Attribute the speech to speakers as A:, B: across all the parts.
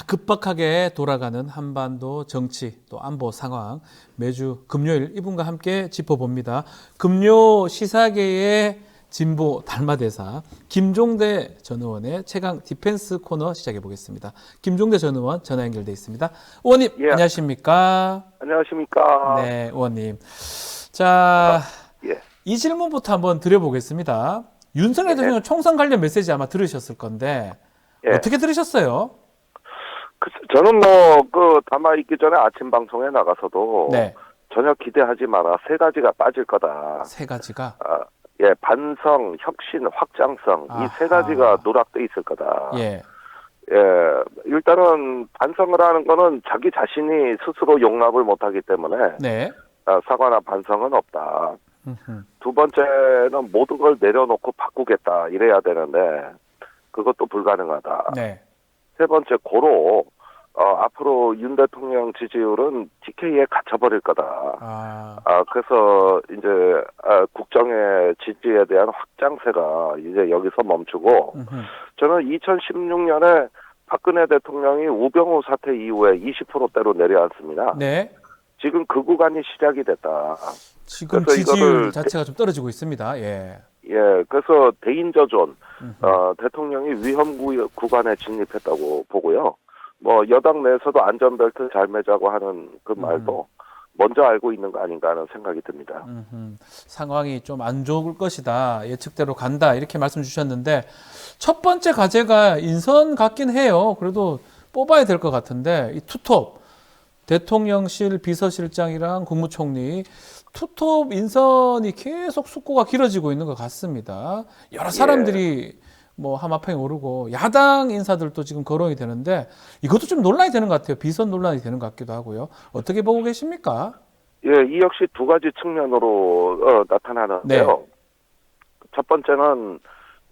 A: 자, 급박하게 돌아가는 한반도 정치 또 안보 상황 매주 금요일 이분과 함께 짚어봅니다. 금요 시사계의 진보 달마대사 김종대 전 의원의 최강 디펜스 코너 시작해 보겠습니다. 김종대 전 의원 전화 연결돼 있습니다. 의원님,
B: 예.
A: 안녕하십니까?
B: 안녕하십니까?
A: 네, 의원님. 자,
B: 예.
A: 이 질문부터 한번 드려보겠습니다. 윤석열 대통령 총선 관련 메시지 아마 들으셨을 건데
B: 예.
A: 어떻게 들으셨어요?
B: 저는 담화 있기 전에 아침 방송에 나가서도
A: 네.
B: 전혀 기대하지 마라. 세 가지가 빠질 거다.
A: 세 가지가?
B: 예, 반성, 혁신, 확장성. 이 세 가지가 누락돼 있을 거다.
A: 예.
B: 예, 일단은 반성을 하는 거는 자기 자신이 스스로 용납을 못하기 때문에
A: 네.
B: 사과나 반성은 없다.
A: 음흠.
B: 두 번째는 모든 걸 내려놓고 바꾸겠다. 이래야 되는데 그것도 불가능하다.
A: 네.
B: 세 번째, 고로 앞으로 윤 대통령 지지율은 TK에 갇혀버릴 거다. 그래서 이제 국정의 지지에 대한 확장세가 이제 여기서 멈추고, 저는 2016년에 박근혜 대통령이 우병우 사태 이후에 20%대로 내려앉습니다.
A: 네.
B: 지금 그 구간이 시작이 됐다.
A: 지금 지지율 자체가 좀 떨어지고 있습니다. 예.
B: 예, 그래서 대인저존, 대통령이 위험 구간에 진입했다고 보고요. 여당 내에서도 안전벨트 잘 매자고 하는 그 말도 먼저 알고 있는 거 아닌가 하는 생각이 듭니다.
A: 상황이 좀 안 좋을 것이다. 예측대로 간다. 이렇게 말씀 주셨는데 첫 번째 과제가 인선 같긴 해요. 그래도 뽑아야 될 것 같은데 이 투톱, 대통령실 비서실장이랑 국무총리 투톱 인선이 계속 숙고가 길어지고 있는 것 같습니다. 여러 사람들이 하마평에 오르고 야당 인사들도 지금 거론이 되는데 이것도 좀 논란이 되는 것 같아요. 비선 논란이 되는 것 같기도 하고요. 어떻게 보고 계십니까?
B: 예, 이 역시 두 가지 측면으로 나타나는데요.
A: 네.
B: 첫 번째는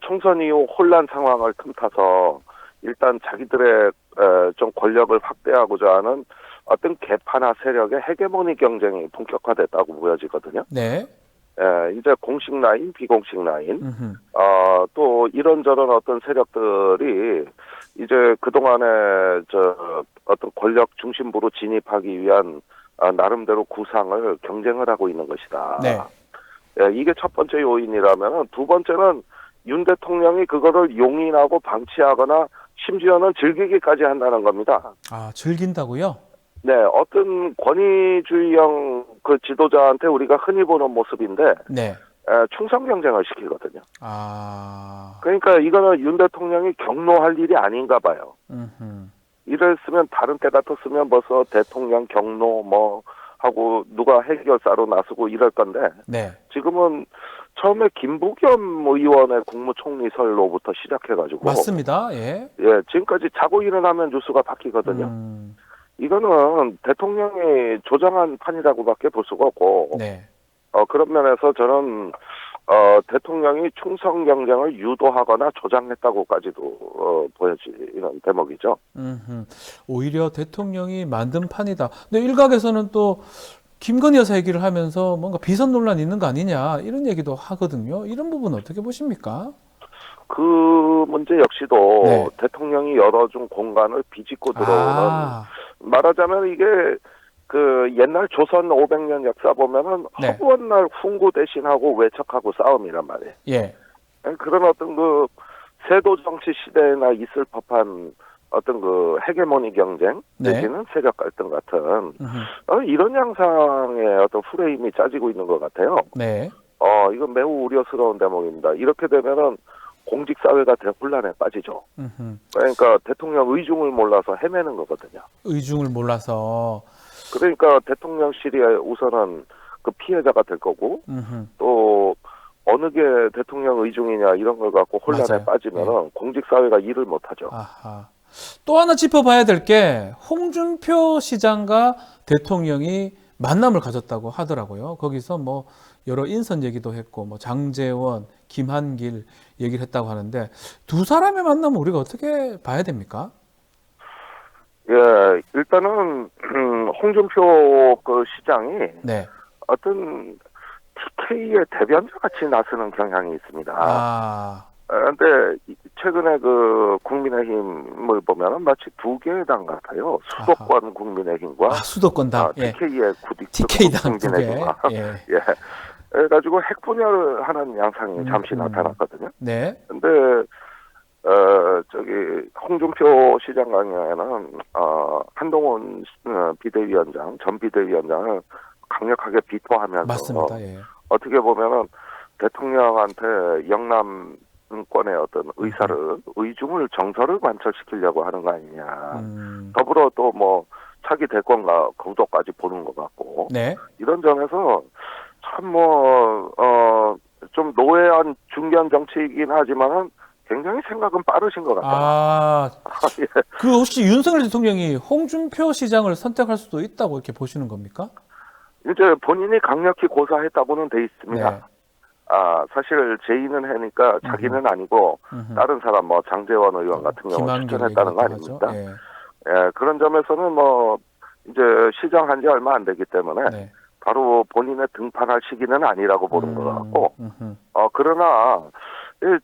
B: 총선 이후 혼란 상황을 틈타서 일단 자기들의 좀 권력을 확대하고자 하는 어떤 개파나 세력의 헤게모니 경쟁이 본격화됐다고 보여지거든요.
A: 네.
B: 이제 공식 라인, 비공식 라인, 또 이런저런 어떤 세력들이 이제 그동안에 어떤 권력 중심부로 진입하기 위한 나름대로 구상을 경쟁을 하고 있는 것이다.
A: 네.
B: 이게 첫 번째 요인이라면 두 번째는 윤 대통령이 그거를 용인하고 방치하거나 심지어는 즐기기까지 한다는 겁니다.
A: 즐긴다고요?
B: 네, 어떤 권위주의형 그 지도자한테 우리가 흔히 보는 모습인데,
A: 네.
B: 충성 경쟁을 시키거든요.
A: 아.
B: 그러니까 이거는 윤 대통령이 경로할 일이 아닌가 봐요. 이랬으면 다른 때 같았으면 벌써 대통령 경로 하고 누가 해결사로 나서고 이럴 건데,
A: 네.
B: 지금은 처음에 김부겸 의원의 국무총리설로부터 시작해가지고.
A: 맞습니다. 예.
B: 예, 지금까지 자고 일어나면 뉴스가 바뀌거든요. 이거는 대통령이 조장한 판이라고밖에 볼 수가 없고,
A: 네.
B: 그런 면에서 저는 대통령이 충성 경쟁을 유도하거나 조장했다고까지도 보여지는 대목이죠.
A: 오히려 대통령이 만든 판이다. 근데 일각에서는 또 김건희 여사 얘기를 하면서 뭔가 비선 논란이 있는 거 아니냐 이런 얘기도 하거든요. 이런 부분 어떻게 보십니까?
B: 그 문제 역시도
A: 네.
B: 대통령이 열어준 공간을 비집고 들어오는, 말하자면 이게 그 옛날 조선 500년 역사 보면은
A: 네.
B: 허구한 날 훈구 대신하고 외척하고 싸움이란 말이에요.
A: 예.
B: 그런 어떤 그 세도 정치 시대에나 있을 법한 어떤 그 헤게모니 경쟁 내지는 세력 갈등 같은 이런 양상의 어떤 프레임이 짜지고 있는 것 같아요.
A: 네.
B: 이건 매우 우려스러운 대목입니다. 이렇게 되면은 공직 사회가 대혼란에 빠지죠. 그러니까 대통령 의중을 몰라서 헤매는 거거든요.
A: 의중을 몰라서.
B: 그러니까 대통령실이 우선은 그 피해자가 될 거고, 또 어느 게 대통령 의중이냐 이런 걸 갖고 혼란에 빠지면은 공직 사회가 일을 못 하죠.
A: 또 하나 짚어봐야 될 게 홍준표 시장과 대통령이 만남을 가졌다고 하더라고요. 거기서 여러 인선 얘기도 했고 장제원, 김한길 얘기를 했다고 하는데 두 사람의 만남은 우리가 어떻게 봐야 됩니까?
B: 예, 일단은 홍준표 그 시장이 어떤 TK의 대변자 같이 나서는 경향이 있습니다. 근데 최근에 그 국민의힘을 보면은 마치 두 개의 당 같아요. 수도권 국민의힘과
A: 수도권당. 예.
B: TK의
A: TK당 두 개.
B: 국민의힘과
A: 예.
B: 예. 그래가지고 핵분열을 하는 양상이 잠시 나타났거든요.
A: 네.
B: 근데 저기 홍준표 시장 강연에는 한동훈 비대위원장, 전 비대위원장을 강력하게 비토하면서
A: 맞습니다. 예.
B: 어떻게 보면은 대통령한테 영남권의 어떤 의중을 정서를 관철시키려고 하는 거 아니냐. 더불어 또 뭐 차기 대권과 구도까지 보는 것 같고.
A: 네.
B: 이런 점에서 참 좀 노회한 중견 정치이긴 하지만은 굉장히 생각은 빠르신 것 같아요. 예.
A: 그 혹시 윤석열 대통령이 홍준표 시장을 선택할 수도 있다고 이렇게 보시는 겁니까?
B: 이제 본인이 강력히 고사했다고는 돼 있습니다.
A: 네.
B: 사실 제의는 하니까 자기는 아니고 다른 사람 뭐 장제원 의원 같은 경우 추천했다는 거 아닙니까?
A: 예.
B: 예, 그런 점에서는 뭐 이제 시장한 지 얼마 안 되기 때문에
A: 네.
B: 바로 본인의 등판할 시기는 아니라고 보는 것 같고, 그러나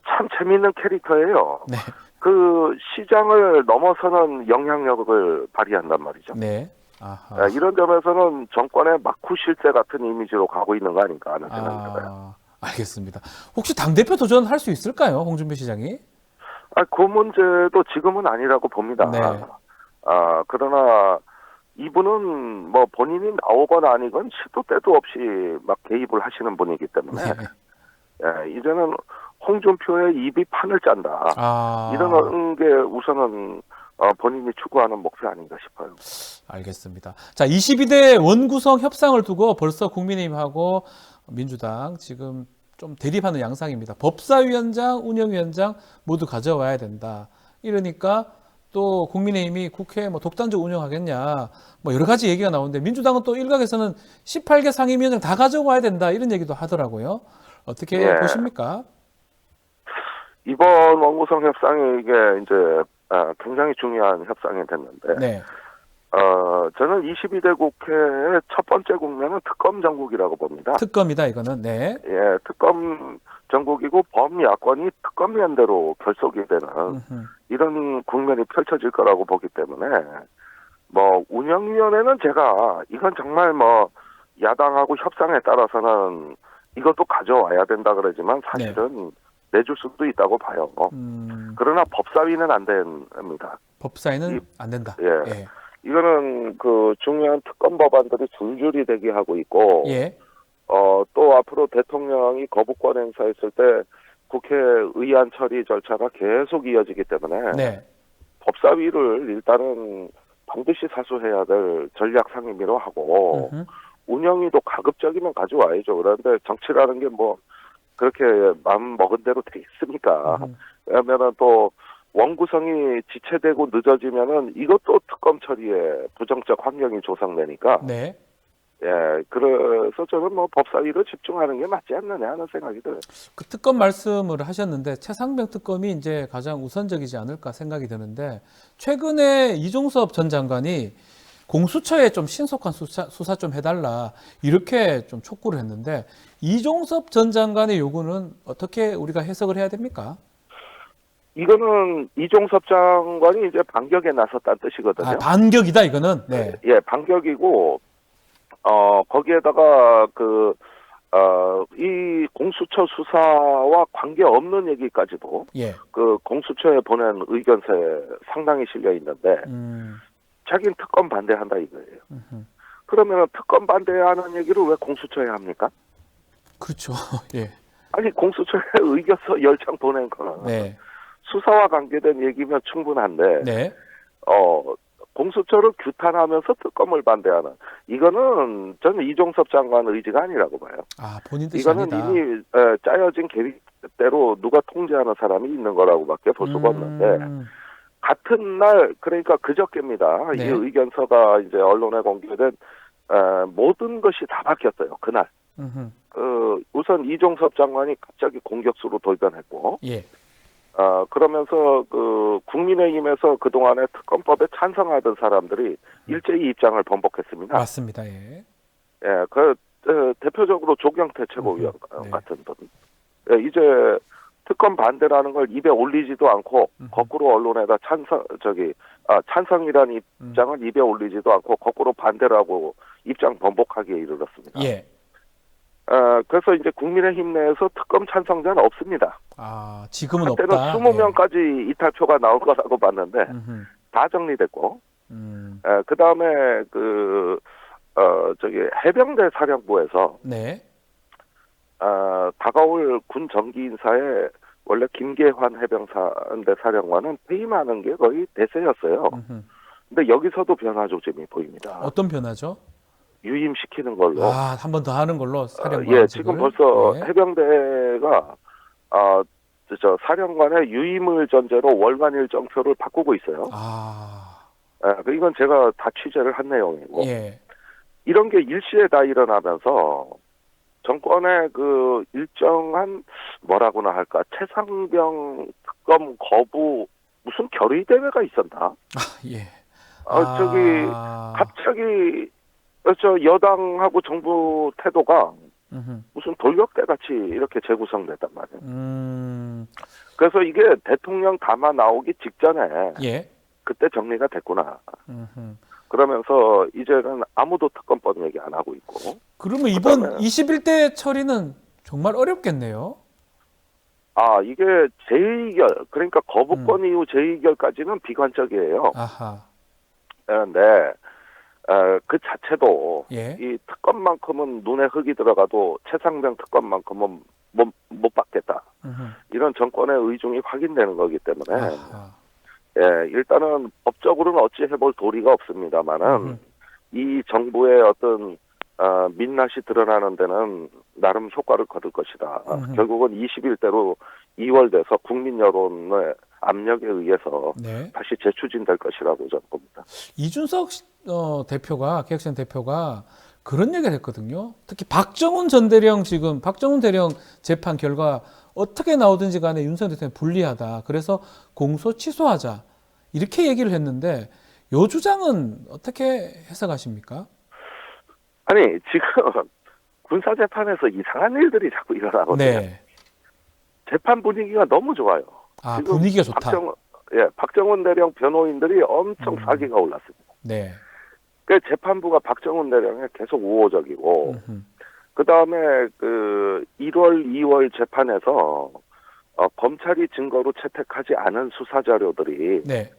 B: 참 재미있는 캐릭터예요.
A: 네.
B: 그 시장을 넘어서는 영향력을 발휘한단 말이죠.
A: 네. 아하.
B: 이런 점에서는 정권의 마쿠 실세 같은 이미지로 가고 있는 거 아닌가 하는 생각이 들어요.
A: 알겠습니다. 혹시 당대표 도전할 수 있을까요? 홍준표 시장이?
B: 그 문제도 지금은 아니라고 봅니다.
A: 네.
B: 그러나 이분은 뭐 본인이 나오거나 아니건 시도 때도 없이 막 개입을 하시는 분이기 때문에 이제는 홍준표의 입이 판을 짠다. 이런 게 우선은 본인이 추구하는 목표 아닌가 싶어요.
A: 알겠습니다. 자, 22대 원구성 협상을 두고 벌써 국민의힘하고 민주당 지금 좀 대립하는 양상입니다. 법사위원장, 운영위원장 모두 가져와야 된다. 이러니까 또 국민의힘이 국회 뭐 독단적 운영하겠냐, 뭐 여러 가지 얘기가 나오는데 민주당은 또 일각에서는 18개 상임위원장 다 가져와야 된다 이런 얘기도 하더라고요. 어떻게 보십니까?
B: 이번 원구성 협상이 이게 이제 굉장히 중요한 협상이 됐는데,
A: 네.
B: 저는 22대 국회의 첫 번째 국면은 특검 정국이라고 봅니다.
A: 특검이다 이거는. 네.
B: 예, 특검 정국이고 범야권이 특검 연대로 결속이 되는 이런 국면이 펼쳐질 거라고 보기 때문에 뭐 운영위원회는 제가 이건 정말 뭐 야당하고 협상에 따라서는 이것도 가져와야 된다 그러지만 사실은 내줄 수도 있다고 봐요. 그러나 법사위는 안 됩니다.
A: 법사위는 안 된다.
B: 예. 이거는 그 중요한 특검 법안들이 줄줄이 대기하고 있고, 또 앞으로 대통령이 거부권 행사했을 때 국회 의안 처리 절차가 계속 이어지기 때문에 법사위를 일단은 반드시 사수해야 될 전략 상임위로 하고 운영위도 가급적이면 가져와야죠. 그런데 정치라는 게 뭐 그렇게 마음 먹은 대로 돼 있습니까? 왜냐면은 또 원구성이 지체되고 늦어지면은 이것도 특검 처리에 부정적 환경이 조성되니까. 그래서 저는 뭐 법사위로 집중하는 게 맞지 않느냐 하는 생각이 들어요.
A: 그 특검 말씀을 하셨는데 최상병 특검이 이제 가장 우선적이지 않을까 생각이 드는데 최근에 이종섭 전 장관이 공수처에 좀 신속한 수사 좀 해달라 이렇게 좀 촉구를 했는데 이종섭 전 장관의 요구는 어떻게 우리가 해석을 해야 됩니까?
B: 이거는 이종섭 장관이 이제 반격에 나섰다는 뜻이거든요.
A: 반격이다 이거는.
B: 예, 반격이고 거기에다가 이 공수처 수사와 관계없는 얘기까지도 그 공수처에 보낸 의견서에 상당히 실려 있는데 자기는 특검 반대한다 이거예요. 그러면 특검 반대하는 얘기를 왜 공수처에 합니까?
A: 그렇죠.
B: 아니 공수처에 의견서 10장 보낸 거는 수사와 관계된 얘기면 충분한데 공수처를 규탄하면 규탄하면서 특검을 반대하는 이거는 저는 이종섭 장관 의지가 아니라고 봐요.
A: 본인 뜻이
B: 이거는
A: 아니다.
B: 이미 짜여진 계획대로 누가 통제하는 사람이 있는 거라고밖에 볼 수가 없는데 같은 날 그러니까 그저께입니다. 이 의견서가 이제 언론에 공개된 모든 것이 다 바뀌었어요. 그날. 우선 이종섭 장관이 갑자기 공격수로 돌변했고 그러면서 그 국민의힘에서 그동안에 특검법에 찬성하던 사람들이 일제히 입장을 번복했습니다.
A: 맞습니다.
B: 대표적으로 조경태 최고위원 같은 분. 이제 특검 반대라는 걸 입에 올리지도 않고 거꾸로 언론에다 찬성이라는 입장을 입에 올리지도 않고 거꾸로 반대라고 입장 번복하기에 이르렀습니다.
A: 예.
B: 그래서 이제 국민의힘 내에서 특검 찬성자는 없습니다.
A: 아, 지금은
B: 한때는
A: 없다.
B: 20명까지 이탈표가 나올 거라고 봤는데
A: 음흠.
B: 다 정리됐고, 그 다음에 해병대 사령부에서
A: 네.
B: 다가올 군 정기 인사에 원래 김계환 해병대 사령관은 퇴임하는 게 거의 대세였어요. 근데 여기서도 변화 조짐이 보입니다.
A: 어떤 변화죠?
B: 유임시키는 걸로.
A: 아, 한 번 더 하는 걸로 사령관.
B: 예, 지금 벌써
A: 네.
B: 해병대가 사령관의 유임을 전제로 월간 일정표를 바꾸고 있어요.
A: 아,
B: 이건 제가 다 취재를 한 내용이고,
A: 예.
B: 이런 게 일시에 다 일어나면서 정권의 그 일정한 뭐라고나 할까, 최상병 특검 거부 무슨 결의 대회가 있었나?
A: 예.
B: 갑자기 여당하고 정부 태도가 무슨 돌격대 같이 이렇게 재구성됐단 말이에요. 그래서 이게 대통령 담화 나오기 직전에
A: 예.
B: 그때 정리가 됐구나. 그러면서 이제는 아무도 특검법 얘기 안 하고 있고.
A: 그러면 이번 21대 처리는 정말 어렵겠네요.
B: 이게 재의결, 그러니까 거부권 이후 재의결까지는 비관적이에요.
A: 아하.
B: 그런데 그 자체도
A: 예.
B: 이 특검만큼은 눈에 흙이 들어가도 최상병 특검만큼은 못 받겠다. 이런 정권의 의중이 확인되는 거기 때문에
A: 아하.
B: 예, 일단은 법적으로는 어찌 해볼 도리가 없습니다만은 이 정부의 어떤 민낯이 드러나는 데는 나름 효과를 거둘 것이다. 결국은 21대로 2월 돼서 국민 여론의 압력에 의해서
A: 네.
B: 다시 재추진될 것이라고 저는 봅니다.
A: 이준석 대표가, 개혁신 대표가 그런 얘기를 했거든요. 특히 박정훈 전 대령 박정훈 대령 재판 결과 어떻게 나오든지 간에 윤석열 대통령이 불리하다. 그래서 공소 취소하자. 이렇게 얘기를 했는데 요 주장은 어떻게 해석하십니까?
B: 아니, 지금 군사재판에서 이상한 일들이 자꾸 일어나거든요.
A: 네.
B: 재판 분위기가 너무 좋아요.
A: 아,
B: 지금
A: 분위기가 좋다.
B: 박정훈 대령 변호인들이 엄청 사기가 올랐습니다.
A: 네.
B: 그 재판부가 박정훈 대령에 계속 우호적이고, 그 다음에 1월, 2월 재판에서 검찰이 증거로 채택하지 않은 수사 자료들이
A: 네.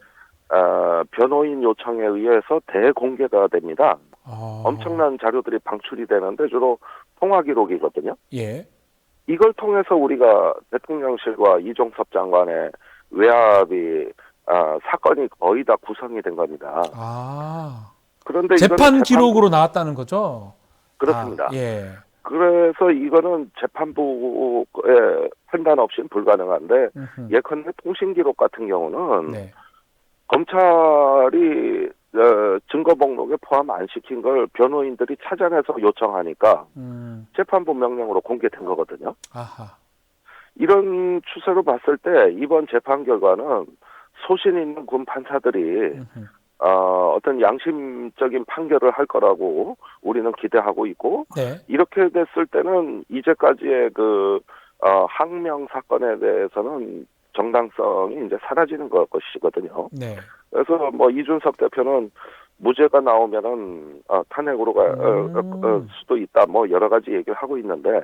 B: 변호인 요청에 의해서 대공개가 됩니다.
A: 아.
B: 엄청난 자료들이 방출이 되는데 주로 통화 기록이거든요.
A: 예.
B: 이걸 통해서 우리가 대통령실과 이종섭 장관의 외압이 사건이 거의 다 구성이 된 겁니다.
A: 아.
B: 그런데
A: 재판 기록으로 나왔다는 거죠?
B: 그렇습니다.
A: 예. 그래서
B: 그래서 이거는 재판부의 판단 없이는 불가능한데 예컨대 통신 기록 같은 경우는
A: 네.
B: 검찰이 증거 목록에 포함 안 시킨 걸 변호인들이 찾아내서 요청하니까 재판부 명령으로 공개된 거거든요.
A: 아하.
B: 이런 추세로 봤을 때 이번 재판 결과는 소신 있는 군 판사들이 어떤 양심적인 판결을 할 거라고 우리는 기대하고 있고,
A: 네.
B: 이렇게 됐을 때는 이제까지의 항명 사건에 대해서는 정당성이 이제 사라지는 것이거든요.
A: 네.
B: 그래서 이준석 대표는 무죄가 나오면은 탄핵으로 갈 수도 있다, 여러 가지 얘기를 하고 있는데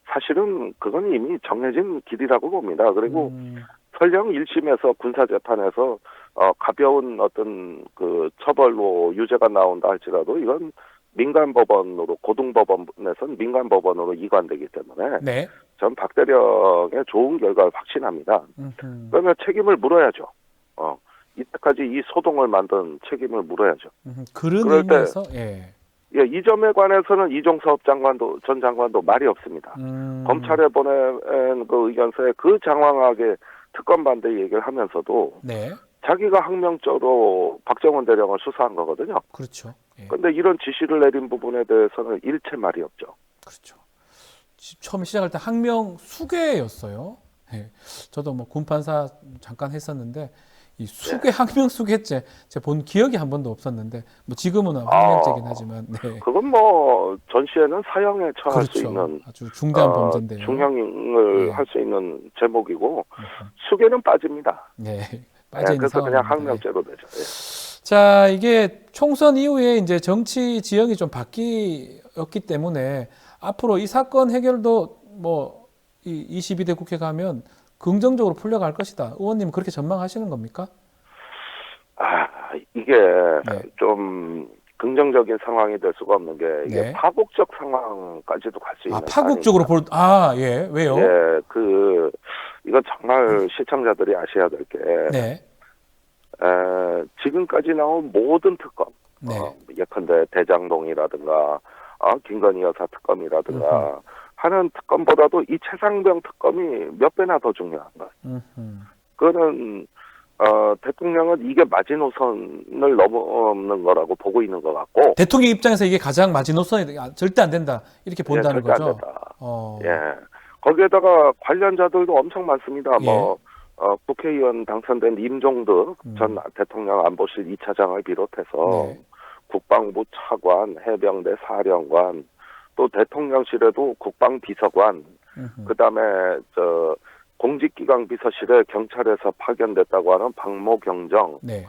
B: 사실은 그건 이미 정해진 길이라고 봅니다. 그리고 설령 1심에서 군사재판에서 가벼운 어떤 처벌로 유죄가 나온다 할지라도 이건 민간법원으로, 고등법원에서는 민간법원으로 이관되기 때문에
A: 네.
B: 전 박 대령의 좋은 결과를 확신합니다. 그러면 책임을 물어야죠. 이때까지 이 소동을 만든 책임을 물어야죠.
A: 그런 의미에서
B: 예, 이 점에 관해서는 이종섭 전 장관도 말이 없습니다. 검찰에 보낸 그 의견서에 장황하게 특검 반대 얘기를 하면서도
A: 네.
B: 자기가 항명적으로 박정훈 대령을 수사한 거거든요.
A: 그렇죠.
B: 그런데 이런 지시를 내린 부분에 대해서는 일체 말이 없죠.
A: 그렇죠. 처음 시작할 때 항명 수괴였어요. 예. 저도 군판사 잠깐 했었는데 이 항명 수괴죄 제가 본 기억이 한 번도 없었는데 뭐 지금은 항명죄긴 하지만 네.
B: 그건 뭐 전시에는 사형에 처할 수
A: 그렇죠.
B: 있는
A: 아주 중대한 범죄인데요.
B: 중형을
A: 네.
B: 할 수 있는 제목이고 수괴는 빠집니다.
A: 네. 빠져 있는
B: 그래서 그냥
A: 상황입니다.
B: 항명죄로 되죠. 예.
A: 자, 이게 총선 이후에 이제 정치 지형이 좀 바뀌었기 때문에 앞으로 이 사건 해결도 뭐 이 22대 국회 가면 긍정적으로 풀려갈 것이다. 의원님 그렇게 전망하시는 겁니까?
B: 이게
A: 네.
B: 좀 긍정적인 상황이 될 수가 없는 게 이게
A: 네.
B: 파국적 상황까지도 갈 수 있는
A: 파국적으로 예, 왜요?
B: 예, 이건 정말 시청자들이 아셔야 될 게,
A: 네.
B: 지금까지 나온 모든 특검,
A: 네.
B: 예컨대 대장동이라든가, 김건희 여사 특검이라든가, 하는 특검보다도 이 최상병 특검이 몇 배나 더 중요한 것. 그거는, 대통령은 이게 마지노선을 넘는 거라고 보고 있는 것 같고.
A: 대통령 입장에서 이게 가장 마지노선이 절대 안 된다. 이렇게 본다는
B: 절대
A: 거죠.
B: 안 된다. 예. 거기에다가 관련자들도 엄청 많습니다.
A: 예.
B: 국회의원 당선된 임종득 전 대통령 안보실 2차장을 비롯해서
A: 네.
B: 국방부 차관, 해병대 사령관, 또 대통령실에도 국방비서관, 그다음에 공직기강 비서실에 경찰에서 파견됐다고 하는 박모경정,
A: 네.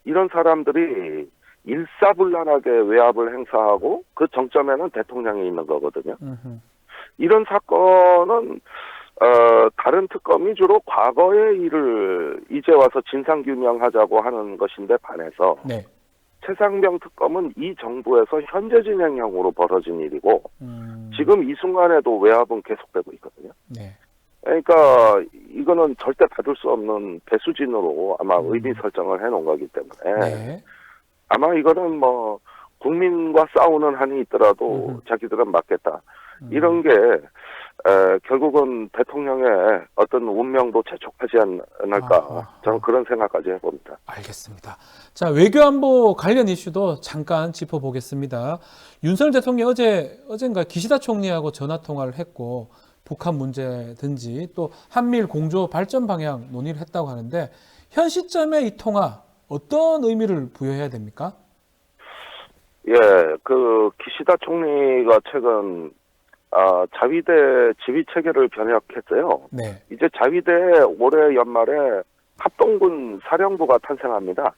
B: 이런 사람들이 일사불란하게 외압을 행사하고 그 정점에는 대통령이 있는 거거든요. 이런 사건은 다른 특검이 주로 과거의 일을 이제 와서 진상규명하자고 하는 것인데 반해서
A: 네.
B: 최상병 특검은 이 정부에서 현재 진행형으로 벌어진 일이고 지금 이 순간에도 외압은 계속되고 있거든요.
A: 네.
B: 그러니까 이거는 절대 받을 수 없는 배수진으로 아마 의미 설정을 해놓은 거기 때문에
A: 네.
B: 아마 이거는 뭐 국민과 싸우는 한이 있더라도 자기들은 맞겠다. 이런 게 결국은 대통령의 어떤 운명도 재촉하지 않을까. 저는 그런 생각까지 해봅니다.
A: 알겠습니다. 자, 외교안보 관련 이슈도 잠깐 짚어보겠습니다. 윤석열 대통령이 어젠가 기시다 총리하고 전화 통화를 했고 북한 문제든지 또 한미일 공조 발전 방향 논의를 했다고 하는데 현 시점에 이 통화 어떤 의미를 부여해야 됩니까?
B: 예, 기시다 총리가 최근 자위대 지휘 체계를 변혁했어요.
A: 네.
B: 이제 자위대 올해 연말에 합동군 사령부가 탄생합니다.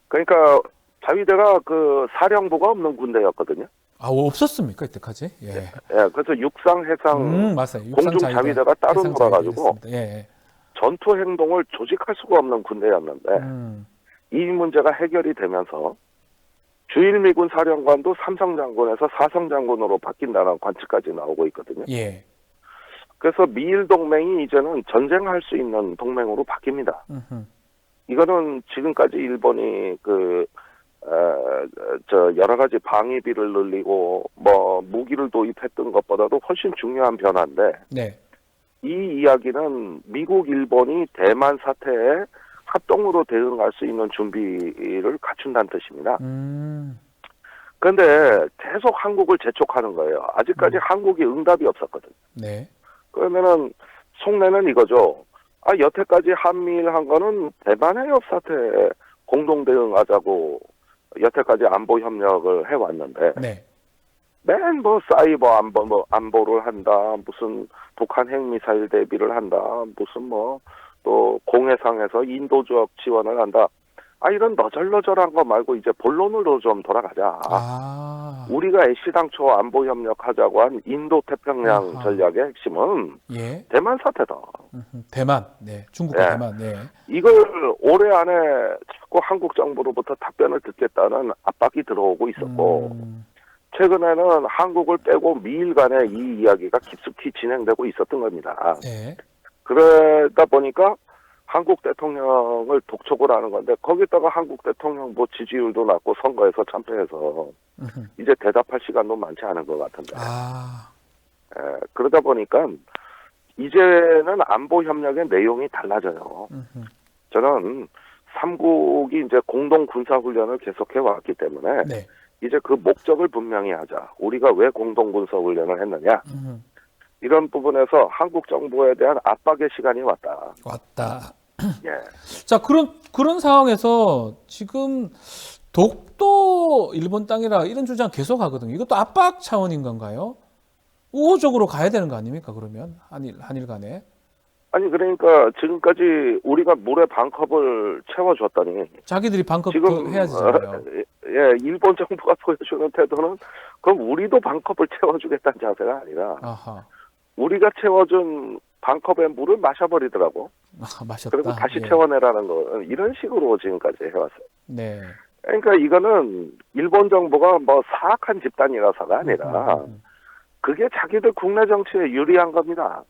B: 그러니까 자위대가 사령부가 없는 군대였거든요.
A: 없었습니까 이때까지? 예.
B: 예, 그래서 육상, 해상,
A: 맞아요.
B: 공중 자위대가 따로 놀아가지고
A: 예.
B: 전투 행동을 조직할 수가 없는 군대였는데 이 문제가 해결이 되면서 주일미군 사령관도 삼성장군에서 사성장군으로 바뀐다는 관측까지 나오고 있거든요.
A: 예.
B: 그래서 미일 동맹이 이제는 전쟁할 수 있는 동맹으로 바뀝니다. 이거는 지금까지 일본이 여러 가지 방위비를 늘리고 무기를 도입했던 것보다도 훨씬 중요한 변화인데
A: 네.
B: 이 이야기는 미국, 일본이 대만 사태에 합동으로 대응할 수 있는 준비를 갖춘다는 뜻입니다. 그런데 계속 한국을 재촉하는 거예요. 아직까지 한국이 응답이 없었거든요.
A: 네.
B: 그러면은 속내는 이거죠. 여태까지 한미일 한 거는 대만의 해협 사태에 공동 대응하자고 여태까지 안보 협력을 해왔는데
A: 네.
B: 맨 사이버 안보를 한다, 무슨 북한 핵미사일 대비를 한다, 무슨 또 공해상에서 인도 지역 지원을 한다. 이런 너절너절한 거 말고 이제 본론으로 좀 돌아가자. 우리가 애시당초 안보 협력하자고 한 인도 태평양 전략의 핵심은
A: 예.
B: 대만 사태다.
A: 대만, 네, 중국과 대만, 네.
B: 이걸 올해 안에 자꾸 한국 정부로부터 답변을 듣겠다는 압박이 들어오고 있었고 최근에는 한국을 빼고 미일 간에 이 이야기가 깊숙이 진행되고 있었던 겁니다.
A: 네.
B: 그러다 보니까 한국 대통령을 독촉을 하는 건데 거기다가 한국 대통령 지지율도 낮고 선거에서 참패해서 이제 대답할 시간도 많지 않은 것 같은데 그러다 보니까 이제는 안보 협력의 내용이 달라져요. 저는 3국이 이제 공동 군사 훈련을 계속해 왔기 때문에
A: 네.
B: 이제 그 목적을 분명히 하자. 우리가 왜 공동 군사 훈련을 했느냐? 이런 부분에서 한국 정부에 대한 압박의 시간이 왔다. 예.
A: 자, 그런 상황에서 지금 독도 일본 땅이라 이런 주장 계속 하거든요. 이것도 압박 차원인 건가요? 우호적으로 가야 되는 거 아닙니까? 그러면 한일 간에.
B: 아니 그러니까 지금까지 우리가 물에 반컵을 채워줬더니
A: 자기들이 반컵
B: 지금
A: 더 해야 되잖아요.
B: 예, 일본 정부가 보여주는 태도는 그럼 우리도 반컵을 채워주겠다는 자세가 아니라
A: 아하.
B: 우리가 채워준 반컵의 물을 마셔버리더라고.
A: 아, 마셨다.
B: 그리고 다시
A: 예.
B: 채워내라는 거 이런 식으로 지금까지 해왔어요.
A: 네.
B: 그러니까 이거는 일본 정부가 뭐 사악한 집단이라서가 아니라 그게 자기들 국내 정치에 유리한 겁니다.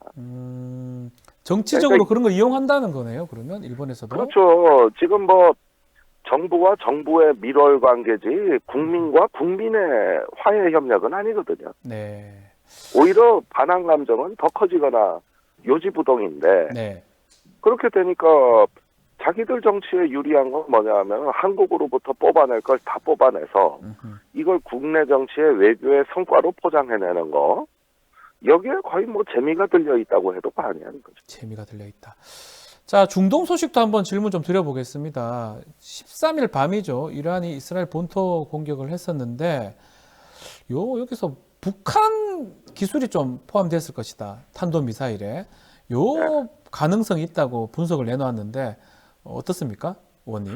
A: 정치적으로
B: 그러니까
A: 그런 걸 이용한다는 거네요. 그러면 일본에서도.
B: 그렇죠. 지금 뭐 정부와 정부의 밀월 관계지 국민과 국민의 화해 협력은 아니거든요.
A: 네.
B: 오히려 반항 감정은 더 커지거나 요지부동인데
A: 네.
B: 그렇게 되니까 자기들 정치에 유리한 건 뭐냐면 한국으로부터 뽑아낼 걸 다 뽑아내서 이걸 국내 정치의 외교의 성과로 포장해내는 거 여기에 거의 뭐 재미가 들려 있다고 해도 과언이 아닌 거죠.
A: 재미가 들려 있다. 자, 중동 소식도 한번 질문 좀 드려보겠습니다. 13일 밤이죠. 이란이 이스라엘 본토 공격을 했었는데 여기서 북한 기술이 좀 포함됐을 것이다. 탄도미사일에. 요 가능성이 있다고 분석을 내놓았는데 어떻습니까? 의원님?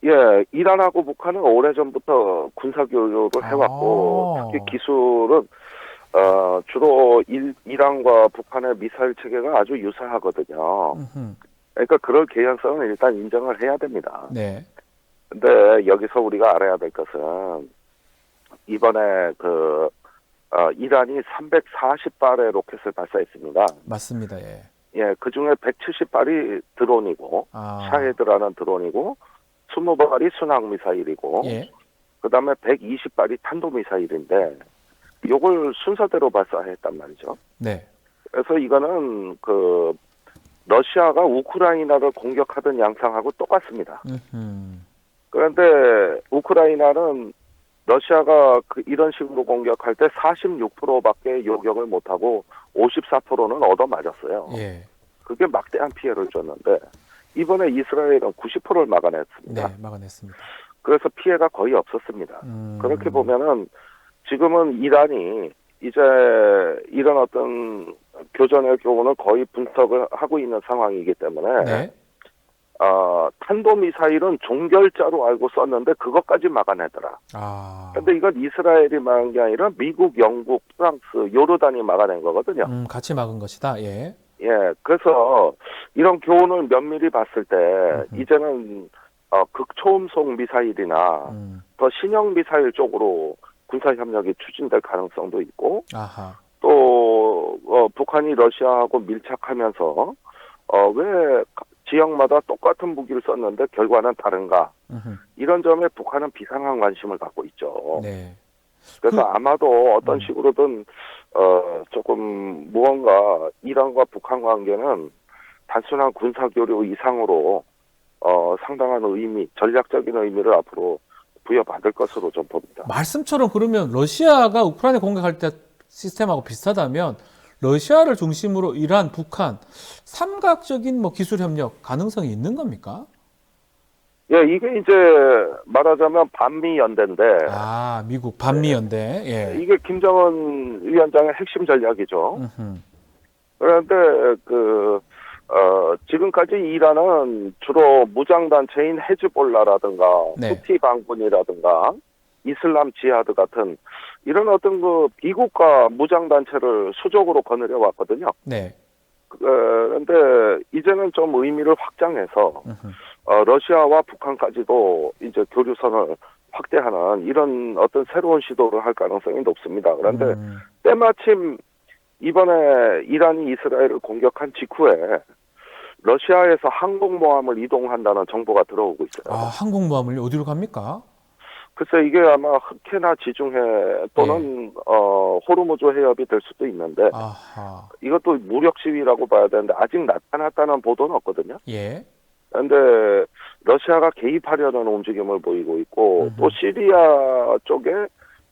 B: 예, 이란하고 북한은 오래전부터 군사교류를 해왔고 특히 기술은 주로 이란과 북한의 미사일 체계가 아주 유사하거든요. 그러니까 그럴 개연성은 일단 인정을 해야 됩니다.
A: 네.
B: 근데 여기서 우리가 알아야 될 것은 이번에 이란이 340발의 로켓을 발사했습니다.
A: 맞습니다. 예.
B: 예, 그 중에 170발이 드론이고,
A: 아.
B: 샤헤드라는 드론이고, 20발이 순항미사일이고,
A: 예.
B: 그 다음에 120발이 탄도미사일인데, 요걸 순서대로 발사했단 말이죠.
A: 네.
B: 그래서 이거는 러시아가 우크라이나를 공격하던 양상하고 똑같습니다. 그런데 우크라이나는 러시아가 이런 식으로 공격할 때 46%밖에 요격을 못하고 54%는 얻어맞았어요.
A: 예.
B: 그게 막대한 피해를 줬는데 이번에 이스라엘은 90%를 막아냈습니다.
A: 네, 막아냈습니다.
B: 그래서 피해가 거의 없었습니다. 그렇게 보면은 지금은 이란이 이제 이런 어떤 교전의 교훈을 거의 분석을 하고 있는 상황이기 때문에
A: 네.
B: 탄도미사일은 종결자로 알고 썼는데 그것까지 막아내더라. 근데 이건 이스라엘이 막은 게 아니라 미국, 영국, 프랑스, 요르단이 막아낸 거거든요.
A: 같이 막은 것이다. 예.
B: 예, 그래서 이런 교훈을 면밀히 봤을 때 이제는 극초음속 미사일이나 더 신형 미사일 쪽으로 군사협력이 추진될 가능성도 있고
A: 아하.
B: 또 북한이 러시아하고 밀착하면서 왜 지역마다 똑같은 무기를 썼는데 결과는 다른가 이런 점에 북한은 비상한 관심을 갖고 있죠.
A: 네.
B: 그래서 아마도 어떤 식으로든 조금 무언가 이란과 북한 관계는 단순한 군사교류 이상으로 상당한 의미, 전략적인 의미를 앞으로 부여받을 것으로 좀 봅니다.
A: 말씀처럼 그러면 러시아가 우크라이나 공격할 때 시스템하고 비슷하다면 러시아를 중심으로 이란, 북한 삼각적인 기술 협력 가능성이 있는 겁니까?
B: 예, 이게 이제 말하자면 반미 연대인데.
A: 아, 미국 반미 연대. 예.
B: 이게 김정은 위원장의 핵심 전략이죠. 그런데 지금까지 이란은 주로 무장단체인 헤즈볼라라든가
A: 네.
B: 후티 방군이라든가 이슬람 지하드 같은 이런 어떤 비국가 무장단체를 수적으로 거느려 왔거든요.
A: 네.
B: 그런데 이제는 좀 의미를 확장해서 러시아와 북한까지도 이제 교류선을 확대하는 이런 어떤 새로운 시도를 할 가능성이 높습니다. 그런데 때마침 이번에 이란이 이스라엘을 공격한 직후에 러시아에서 항공모함을 이동한다는 정보가 들어오고 있어요.
A: 아, 항공모함을 어디로 갑니까?
B: 글쎄 이게 아마 흑해나 지중해 또는 호르무즈 해협이 될 수도 있는데
A: 아하.
B: 이것도 무력 시위라고 봐야 되는데 아직 나타났다는 보도는 없거든요.
A: 예.
B: 그런데 러시아가 개입하려는 움직임을 보이고 있고 또 시리아 쪽에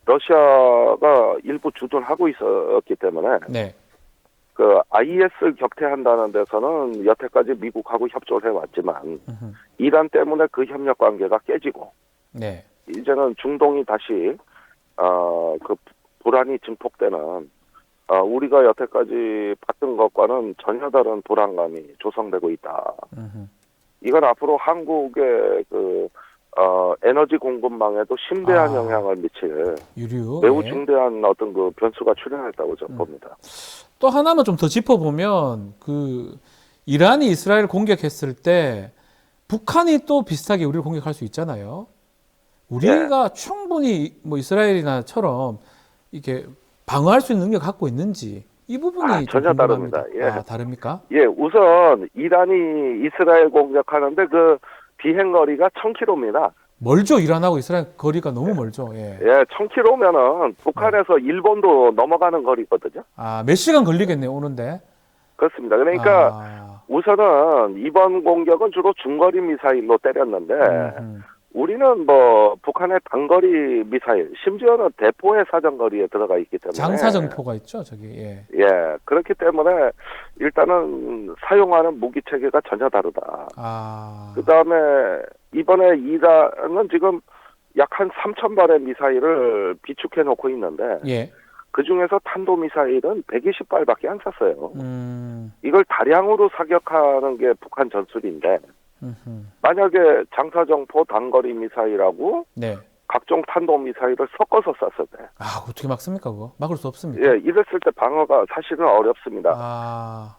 B: 러시아가 일부 주둔하고 있었기 때문에
A: 네.
B: 그 IS를 격퇴한다는 데서는 여태까지 미국하고 협조를 해왔지만 이란 때문에 그 협력 관계가 깨지고
A: 네.
B: 이제는 중동이 다시 그 불안이 증폭되는 우리가 여태까지 봤던 것과는 전혀 다른 불안감이 조성되고 있다. 이건 앞으로 한국의 그 에너지 공급망에도 심대한 영향을 미칠
A: 유류.
B: 매우
A: 예.
B: 중대한 어떤 그 변수가 출현했다고 저는 봅니다.
A: 또 하나만 좀 더 짚어보면 그 이란이 이스라엘 공격했을 때 북한이 또 비슷하게 우리를 공격할 수 있잖아요. 우리가 충분히 뭐 이스라엘이나처럼 이렇게 방어할 수 있는 능력 갖고 있는지 이 부분이 좀
B: 전혀
A: 궁금합니다.
B: 다릅니다. 예.
A: 다릅니까?
B: 예, 우선 이란이 이스라엘 공격하는데 그 비행거리가 1000km입니다.
A: 멀죠. 이란하고 이스라엘 거리가 너무 멀죠. 예.
B: 예, 1000km면은 북한에서 일본도 넘어가는 거리거든요.
A: 몇 시간 걸리겠네요, 오는데.
B: 그렇습니다. 그러니까 우선은 이번 공격은 주로 중거리 미사일로 때렸는데 우리는 뭐 북한의 단거리 미사일, 심지어는 대포의 사정거리에 들어가 있기 때문에
A: 장사정포가 있죠, 저기. 예.
B: 예, 그렇기 때문에 일단은 사용하는 무기 체계가 전혀 다르다. 그 다음에 이번에 이란은 지금 약 한 3,000발의 미사일을 비축해 놓고 있는데
A: 예.
B: 그 중에서 탄도 미사일은 120발밖에 안 쐈어요. 이걸 다량으로 사격하는 게 북한 전술인데 만약에 장사정포 단거리 미사일하고
A: 네.
B: 각종 탄도 미사일을 섞어서 쐈을 때
A: 어떻게 막습니까, 그거? 막을 수 없습니까?
B: 예, 이랬을 때 방어가 사실은 어렵습니다.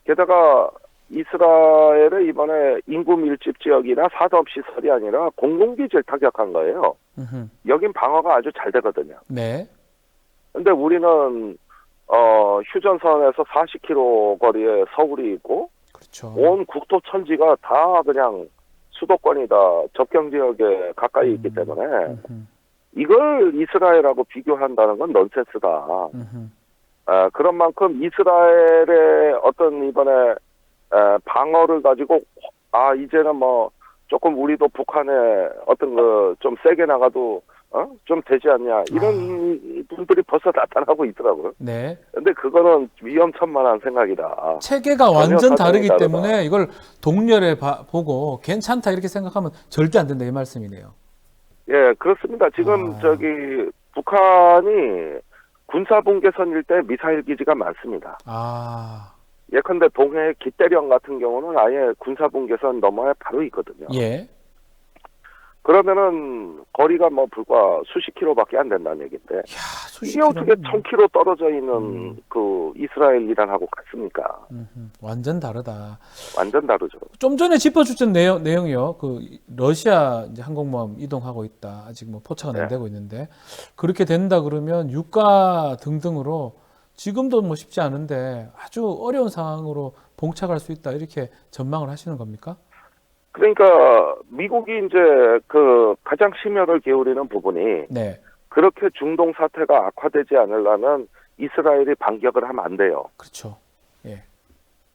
B: 게다가 이스라엘의 이번에 인구 밀집 지역이나 산업 시설이 아니라 공공기지를 타격한 거예요. 여긴 방어가 아주 잘 되거든요.
A: 네.
B: 근데 우리는 휴전선에서 40km 거리에 서울이 있고
A: 그렇죠.
B: 온 국토 천지가 다 그냥 수도권이다 접경 지역에 가까이 있기 때문에 이걸 이스라엘하고 비교한다는 건 넌센스다. 그런 만큼 이스라엘의 어떤 이번에 방어를 가지고 이제는 뭐 조금 우리도 북한에 어떤 그 좀 세게 나가도 좀 되지 않냐 이런 분들이 벌써 나타나고 있더라고요.
A: 네.
B: 근데 그거는 위험천만한 생각이다.
A: 체계가 완전 다르기
B: 다르다.
A: 때문에 이걸 동렬해 보고 괜찮다 이렇게 생각하면 절대 안 된다 이 말씀이네요.
B: 예, 그렇습니다. 지금 저기 북한이 군사분계선 일대 미사일 기지가 많습니다. 예컨대 동해 기대령 같은 경우는 아예 군사분계선 너머에 바로 있거든요.
A: 예.
B: 그러면은 거리가 뭐 불과 수십 킬로밖에 안 된다는 얘기인데 이게 어떻게 1000km 떨어져 있는 그 이스라엘 이란하고 같습니까?
A: 완전 다르다.
B: 완전 다르죠.
A: 좀 전에 짚어주신 내용이요. 그 러시아 이제 항공모함 이동하고 있다. 아직 뭐 포착은 안 되고 있는데 그렇게 된다 그러면 유가 등등으로 지금도 뭐 쉽지 않은데 아주 어려운 상황으로 봉착할 수 있다 이렇게 전망을 하시는 겁니까?
B: 그러니까 미국이 이제 그 가장 심혈을 기울이는 부분이
A: 네.
B: 그렇게 중동 사태가 악화되지 않으려면 이스라엘이 반격을 하면 안 돼요.
A: 그렇죠. 예.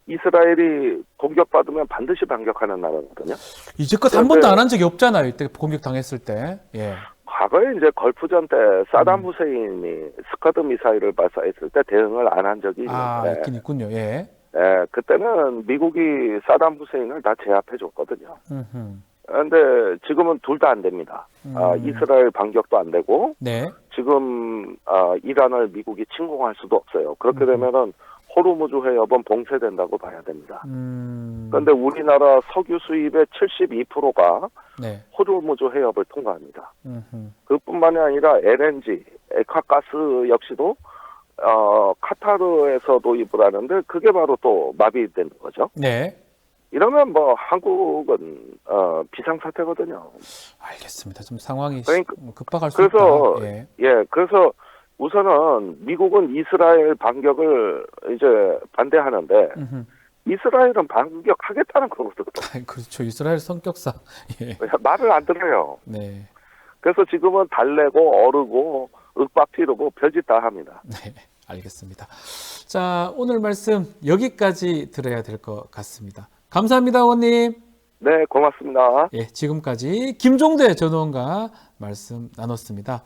B: 이스라엘이 공격받으면 반드시 반격하는 나라거든요.
A: 이제껏 한 번도 안 한 적이 없잖아요. 이때 공격 당했을 때. 예.
B: 과거에 이제 걸프전 때 사담 후세인이 스커드 미사일을 발사했을 때 대응을 안 한 적이 있는데
A: 있긴 있군요. 예.
B: 예, 그때는 미국이 사담 후세인을 다 제압해 줬거든요. 그런데 지금은 둘 다 안 됩니다. 이스라엘 반격도 안 되고
A: 네.
B: 지금 이란을 미국이 침공할 수도 없어요. 그렇게 되면은 호르무즈 해협은 봉쇄된다고 봐야 됩니다. 그런데 우리나라 석유 수입의 72%가
A: 네.
B: 호르무즈 해협을 통과합니다. 그뿐만이 아니라 LNG, 액화가스 역시도 카타르에서 도입을 하는데 그게 바로 또 마비되는 거죠.
A: 네.
B: 이러면 뭐 한국은 비상사태거든요.
A: 알겠습니다. 좀 상황이
B: 그러니까,
A: 급박할 수
B: 그래서
A: 있다. 예.
B: 그래서 우선은 미국은 이스라엘 반격을 이제 반대하는데 이스라엘은 반격하겠다는 거거든요.
A: 그렇죠. 이스라엘 성격상 예.
B: 말을 안 들어요.
A: 네.
B: 그래서 지금은 달래고 어르고 윽박 피르고 별짓 다 합니다.
A: 네, 알겠습니다. 자, 오늘 말씀 여기까지 들어야 될 것 같습니다. 감사합니다, 의원님.
B: 네, 고맙습니다.
A: 예, 지금까지 김종대 전 의원과 말씀 나눴습니다.